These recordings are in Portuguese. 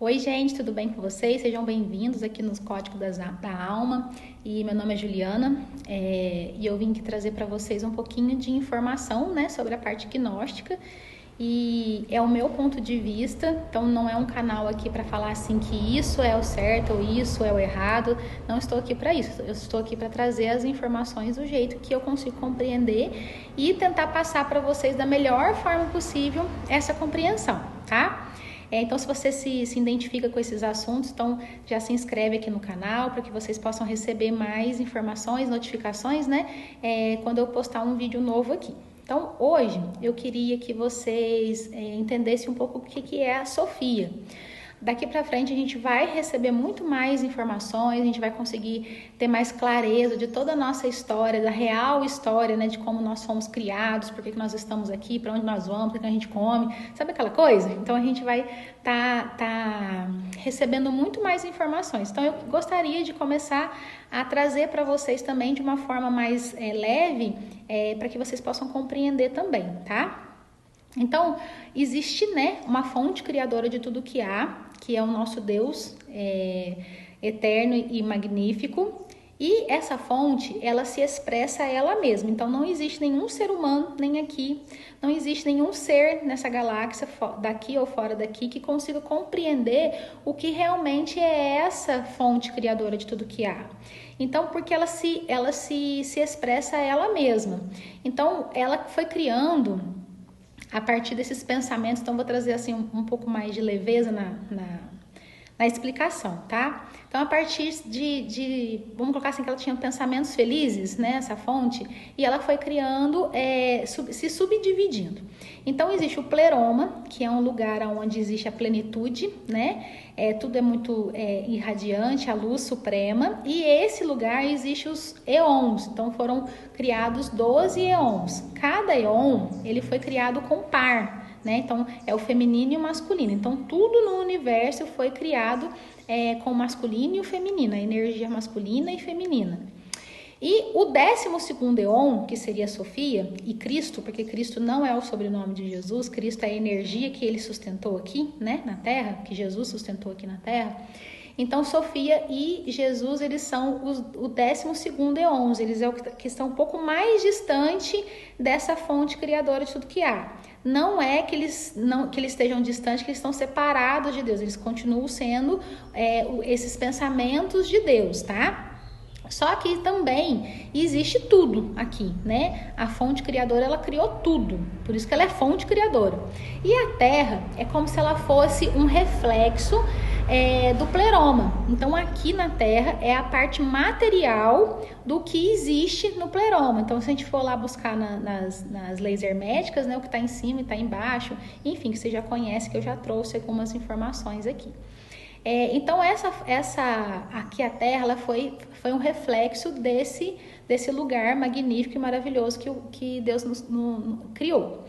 Oi, gente, tudo bem com vocês? Sejam bem-vindos aqui nos Códigos da Alma. E meu nome é Juliana e eu vim aqui trazer para vocês um pouquinho de informação, né, sobre a parte gnóstica. E é o meu ponto de vista, então não é um canal aqui para falar assim que isso é o certo ou isso é o errado. Não estou aqui para isso. Eu estou aqui para trazer as informações do jeito que eu consigo compreender e tentar passar para vocês da melhor forma possível essa compreensão, tá? Então, se você se identifica com esses assuntos, então já se inscreve aqui no canal para que vocês possam receber mais informações, notificações, né? Quando eu postar um vídeo novo aqui. Então, hoje eu queria que vocês entendessem um pouco o que é a Sofia. Daqui para frente a gente vai receber muito mais informações, a gente vai conseguir ter mais clareza de toda a nossa história, da real história, né, de como nós fomos criados, por que nós estamos aqui, para onde nós vamos, o que a gente come, sabe aquela coisa? Então a gente vai tá recebendo muito mais informações. Então eu gostaria de começar a trazer para vocês também de uma forma mais leve, para que vocês possam compreender também, tá? Então, existe, né, uma fonte criadora de tudo que há, que é o nosso Deus eterno e magnífico, e essa fonte, ela se expressa ela mesma. Então, não existe nenhum ser humano, nem aqui, não existe nenhum ser nessa galáxia, daqui ou fora daqui, que consiga compreender o que realmente é essa fonte criadora de tudo que há. Então, porque ela se expressa ela mesma. Então, ela foi criando a partir desses pensamentos. Então vou trazer assim um pouco mais de leveza na explicação, tá? Então a partir vamos colocar assim, que ela tinha pensamentos felizes, né, essa fonte, e ela foi criando, se subdividindo. Então existe o pleroma, que é um lugar onde existe a plenitude, né, tudo é muito irradiante, a luz suprema, e esse lugar existe os eons. Então foram criados 12 eons. Cada eon, ele foi criado com par, né? Então é o feminino e o masculino. Então tudo no universo foi criado com o masculino e o feminino, a energia masculina e feminina. E o 12º eon, que seria Sofia, e Cristo, porque Cristo não é o sobrenome de Jesus, Cristo é a energia que ele sustentou aqui, né, na Terra, que Jesus sustentou aqui na Terra. Então, Sofia e Jesus, eles são o 12º eon, eles é o que estão um pouco mais distante dessa fonte criadora de tudo que há. Não é que eles estejam distantes, que eles estão separados de Deus, eles continuam sendo esses pensamentos de Deus, tá? Só que também existe tudo aqui, né? A fonte criadora, ela criou tudo, por isso que ela é fonte criadora. E a Terra é como se ela fosse um reflexo do pleroma. Então aqui na Terra é a parte material do que existe no pleroma. Então se a gente for lá buscar nas leis herméticas, né, o que está em cima e está embaixo, enfim, que você já conhece, que eu já trouxe algumas informações aqui. Então aqui a Terra, ela foi um reflexo desse lugar magnífico e maravilhoso que Deus nos criou.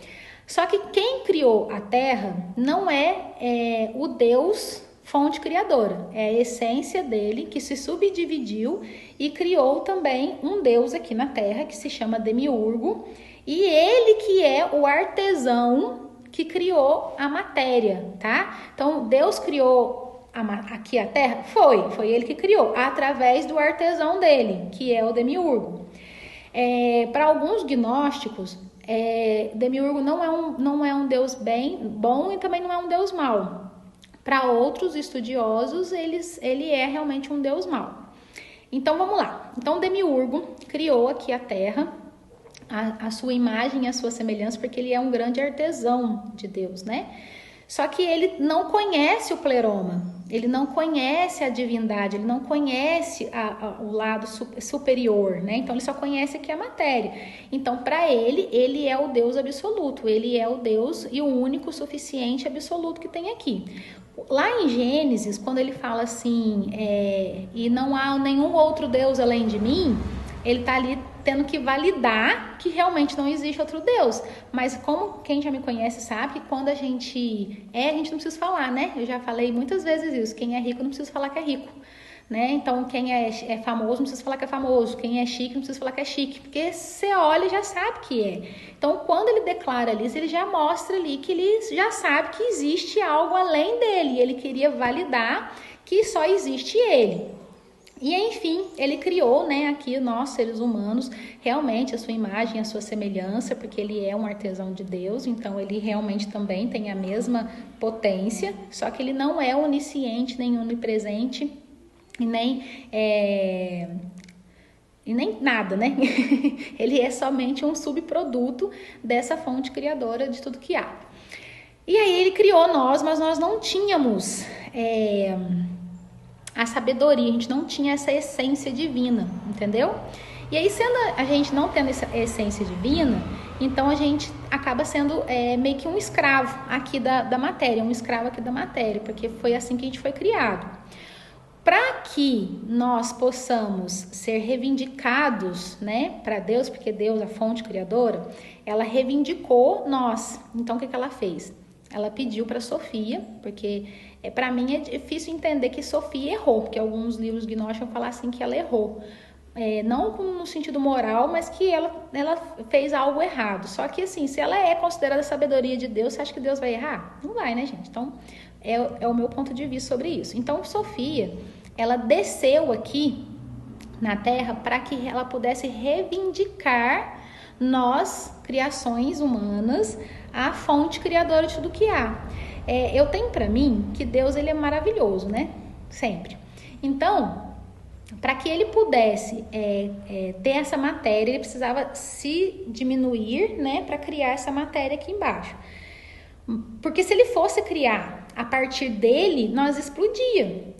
Só que quem criou a Terra não é o Deus fonte criadora, é a essência dele que se subdividiu e criou também um Deus aqui na Terra que se chama Demiurgo, e ele que é o artesão que criou a matéria, tá? Então Deus criou aqui a Terra? Foi ele que criou, através do artesão dele, que é o Demiurgo. Para alguns gnósticos, Demiurgo não é um Deus bom e também não é um Deus mau. Para outros estudiosos, ele é realmente um Deus mau. Então vamos lá. Então Demiurgo criou aqui a Terra, a sua imagem e a sua semelhança, porque ele é um grande artesão de Deus, né? Só que ele não conhece o pleroma, ele não conhece a divindade, ele não conhece o lado superior, né? Então ele só conhece aqui a matéria. Então para ele é o Deus absoluto, ele é o Deus e o único suficiente absoluto que tem aqui. Lá em Gênesis, quando ele fala assim, e não há nenhum outro Deus além de mim, ele está ali tendo que validar que realmente não existe outro Deus. Mas como quem já me conhece sabe que quando a gente não precisa falar, né? Eu já falei muitas vezes isso, quem é rico não precisa falar que é rico, né? Então, quem é famoso não precisa falar que é famoso, quem é chique não precisa falar que é chique, porque você olha e já sabe que é. Então, quando ele declara ali, ele já mostra ali que ele já sabe que existe algo além dele, e ele queria validar que só existe ele. E enfim, ele criou, né, aqui nós, seres humanos, realmente a sua imagem, a sua semelhança, porque ele é um artesão de Deus, então ele realmente também tem a mesma potência, só que ele não é onisciente, nem onipresente, e nem nada, né? Ele é somente um subproduto dessa fonte criadora de tudo que há. E aí ele criou nós, mas nós não tínhamos a sabedoria, a gente não tinha essa essência divina, entendeu? E aí, sendo a gente não tendo essa essência divina, então a gente acaba sendo meio que um escravo aqui da matéria, um escravo aqui da matéria, porque foi assim que a gente foi criado. Para que nós possamos ser reivindicados, né, para Deus, porque Deus, a fonte criadora, ela reivindicou nós. Então, o que ela fez? Ela pediu para Sofia, porque para mim é difícil entender que Sofia errou, porque alguns livros gnósticos falam assim que ela errou. Não no sentido moral, mas que ela fez algo errado. Só que assim, se ela é considerada a sabedoria de Deus, você acha que Deus vai errar? Não vai, né, gente? Então, é o meu ponto de vista sobre isso. Então, Sofia, ela desceu aqui na Terra para que ela pudesse reivindicar nós, criações humanas, a fonte criadora de tudo que há. Eu tenho para mim que Deus, ele é maravilhoso, né? Sempre. Então, para que ele pudesse ter essa matéria, ele precisava se diminuir, né, para criar essa matéria aqui embaixo. Porque se ele fosse criar a partir dele, nós explodia.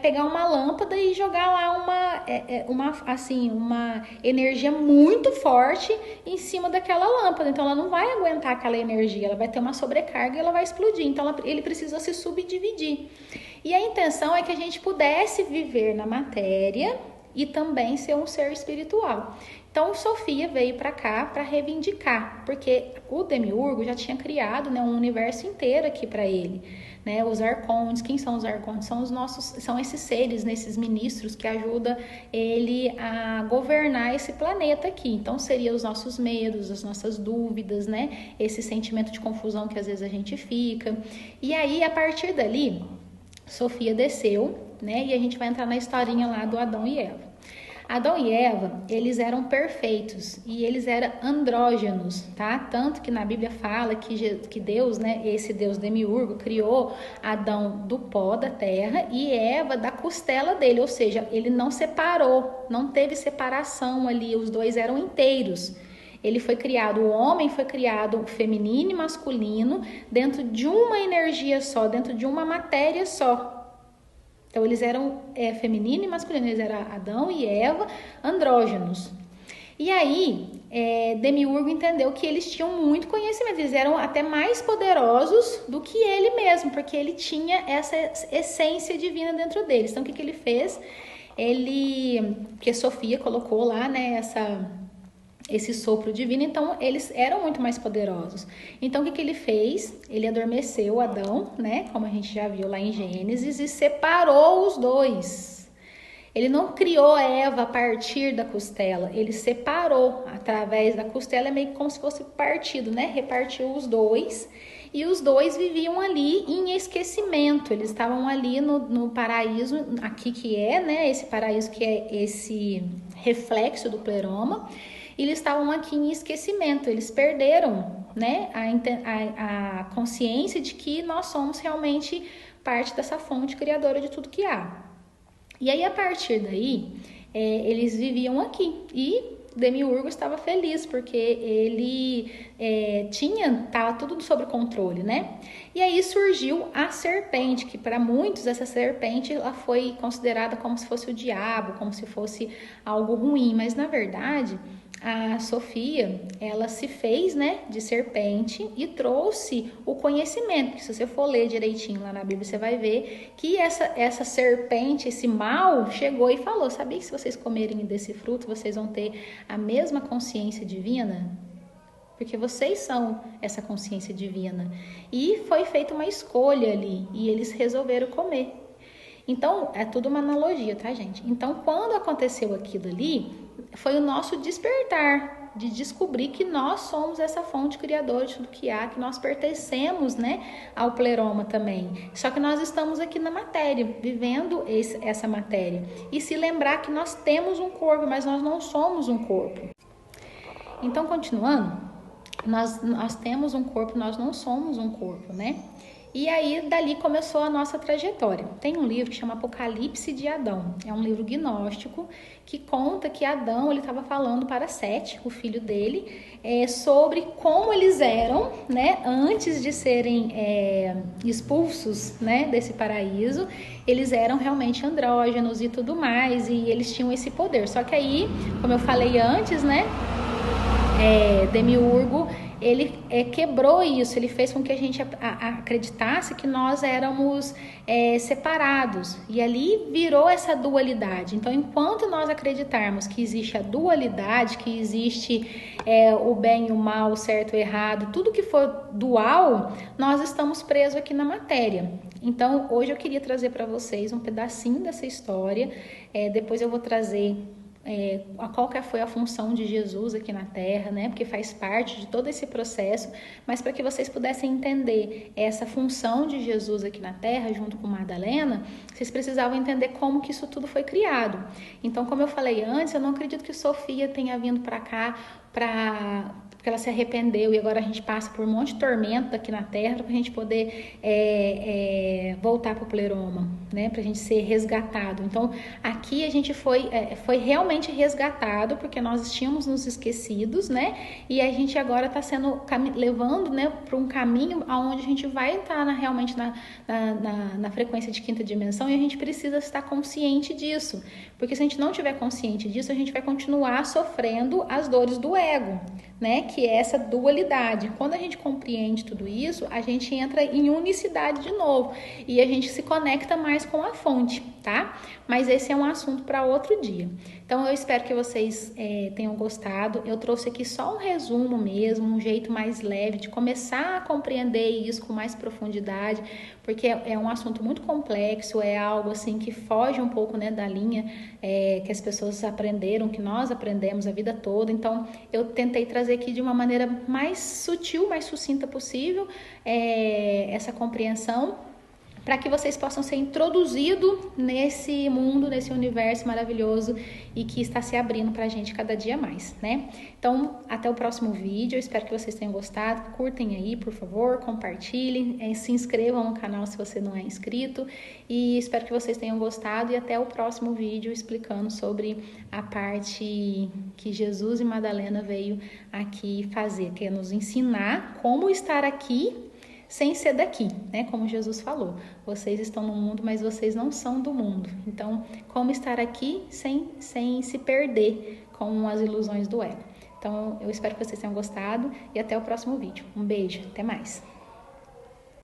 Pegar uma lâmpada e jogar lá uma energia muito forte em cima daquela lâmpada. Então ela não vai aguentar aquela energia, ela vai ter uma sobrecarga e ela vai explodir. Então ele precisa se subdividir. E a intenção é que a gente pudesse viver na matéria e também ser um ser espiritual. Então, Sofia veio para cá para reivindicar, porque o Demiurgo já tinha criado, né, um universo inteiro aqui para ele, né? Os arcontes, quem são os arcontes? São esses seres, né, esses ministros que ajudam ele a governar esse planeta aqui. Então, seriam os nossos medos, as nossas dúvidas, né? Esse sentimento de confusão que às vezes a gente fica. E aí, a partir dali, Sofia desceu, né? E a gente vai entrar na historinha lá do Adão e Eva. Adão e Eva, eles eram perfeitos e eles eram andrógenos, tá? Tanto que na Bíblia fala que Deus, né, esse Deus Demiurgo, criou Adão do pó da terra e Eva da costela dele, ou seja, ele não separou, não teve separação ali, os dois eram inteiros. Ele foi criado, o homem foi criado feminino e masculino dentro de uma energia só, dentro de uma matéria só. Então, eles eram feminino e masculino, eles eram Adão e Eva, andrógenos. E aí, Demiurgo entendeu que eles tinham muito conhecimento, eles eram até mais poderosos do que ele mesmo, porque ele tinha essa essência divina dentro deles. Então, o que ele fez? Porque Sofia colocou lá, né, esse sopro divino, então eles eram muito mais poderosos. Então o que ele fez? Ele adormeceu Adão, né, como a gente já viu lá em Gênesis, e separou os dois. Ele não criou Eva a partir da costela, ele separou através da costela, é meio como se fosse partido, né? Repartiu os dois e os dois viviam ali em esquecimento. Eles estavam ali no paraíso, aqui que é, né? Esse paraíso que é esse reflexo do pleroma. Eles estavam aqui em esquecimento, eles perderam, né, a consciência de que nós somos realmente parte dessa fonte criadora de tudo que há. E aí, a partir daí, eles viviam aqui e Demiurgo estava feliz, porque ele tá tudo sob controle, né? E aí surgiu a serpente, que para muitos essa serpente ela foi considerada como se fosse o diabo, como se fosse algo ruim, mas na verdade a Sofia, ela se fez, né, de serpente e trouxe o conhecimento, que se você for ler direitinho lá na Bíblia, você vai ver que essa serpente, esse mal, chegou e falou, sabia que se vocês comerem desse fruto, vocês vão ter a mesma consciência divina? Porque vocês são essa consciência divina. E foi feita uma escolha ali, e eles resolveram comer. Então, é tudo uma analogia, tá, gente? Então, quando aconteceu aquilo ali, foi o nosso despertar de descobrir que nós somos essa fonte criadora de tudo que há, que nós pertencemos, né, ao pleroma também. Só que nós estamos aqui na matéria, vivendo essa matéria. E se lembrar que nós temos um corpo, mas nós não somos um corpo. Então, continuando, nós temos um corpo, nós não somos um corpo, né? E aí, dali começou a nossa trajetória. Tem um livro que chama Apocalipse de Adão. É um livro gnóstico que conta que Adão, ele estava falando para Sete, o filho dele, sobre como eles eram, né, antes de serem expulsos, né, desse paraíso. Eles eram realmente andrógenos e tudo mais, e eles tinham esse poder. Só que aí, como eu falei antes, né, Demiurgo, ele quebrou isso, ele fez com que a gente acreditasse que nós éramos separados, e ali virou essa dualidade. Então, enquanto nós acreditarmos que existe a dualidade, que existe o bem e o mal, o certo e o errado, tudo que for dual, nós estamos presos aqui na matéria. Então, hoje eu queria trazer para vocês um pedacinho dessa história, depois eu vou trazer qual que foi a função de Jesus aqui na Terra, né? Porque faz parte de todo esse processo, mas para que vocês pudessem entender essa função de Jesus aqui na Terra, junto com Madalena, vocês precisavam entender como que isso tudo foi criado. Então, como eu falei antes, eu não acredito que Sofia tenha vindo para cá porque ela se arrependeu e agora a gente passa por um monte de tormento aqui na Terra para a gente poder voltar para o pleroma, né? Para a gente ser resgatado. Então, aqui a gente foi realmente resgatado porque nós tínhamos nos esquecidos, né? E a gente agora está sendo levando, né, para um caminho onde a gente vai estar realmente na frequência de quinta dimensão, e a gente precisa estar consciente disso. Porque se a gente não tiver consciente disso, a gente vai continuar sofrendo as dores do ego, né? Que é essa dualidade. Quando a gente compreende tudo isso, a gente entra em unicidade de novo e a gente se conecta mais com a fonte, tá? Mas esse é um assunto para outro dia. Então, eu espero que vocês tenham gostado. Eu trouxe aqui só um resumo mesmo, um jeito mais leve de começar a compreender isso com mais profundidade, porque é um assunto muito complexo, é algo assim que foge um pouco, né, da linha que as pessoas aprenderam, que nós aprendemos a vida toda. Então, eu tentei trazer aqui de uma maneira mais sutil, mais sucinta possível, essa compreensão, para que vocês possam ser introduzidos nesse mundo, nesse universo maravilhoso e que está se abrindo para a gente cada dia mais, né? Então, até o próximo vídeo. Eu espero que vocês tenham gostado. Curtem aí, por favor, compartilhem, se inscrevam no canal se você não é inscrito, e espero que vocês tenham gostado, e até o próximo vídeo explicando sobre a parte que Jesus e Madalena veio aqui fazer, que é nos ensinar como estar aqui sem ser daqui, né? Como Jesus falou, vocês estão no mundo, mas vocês não são do mundo. Então, como estar aqui sem se perder com as ilusões do ego. Então, eu espero que vocês tenham gostado e até o próximo vídeo. Um beijo, até mais!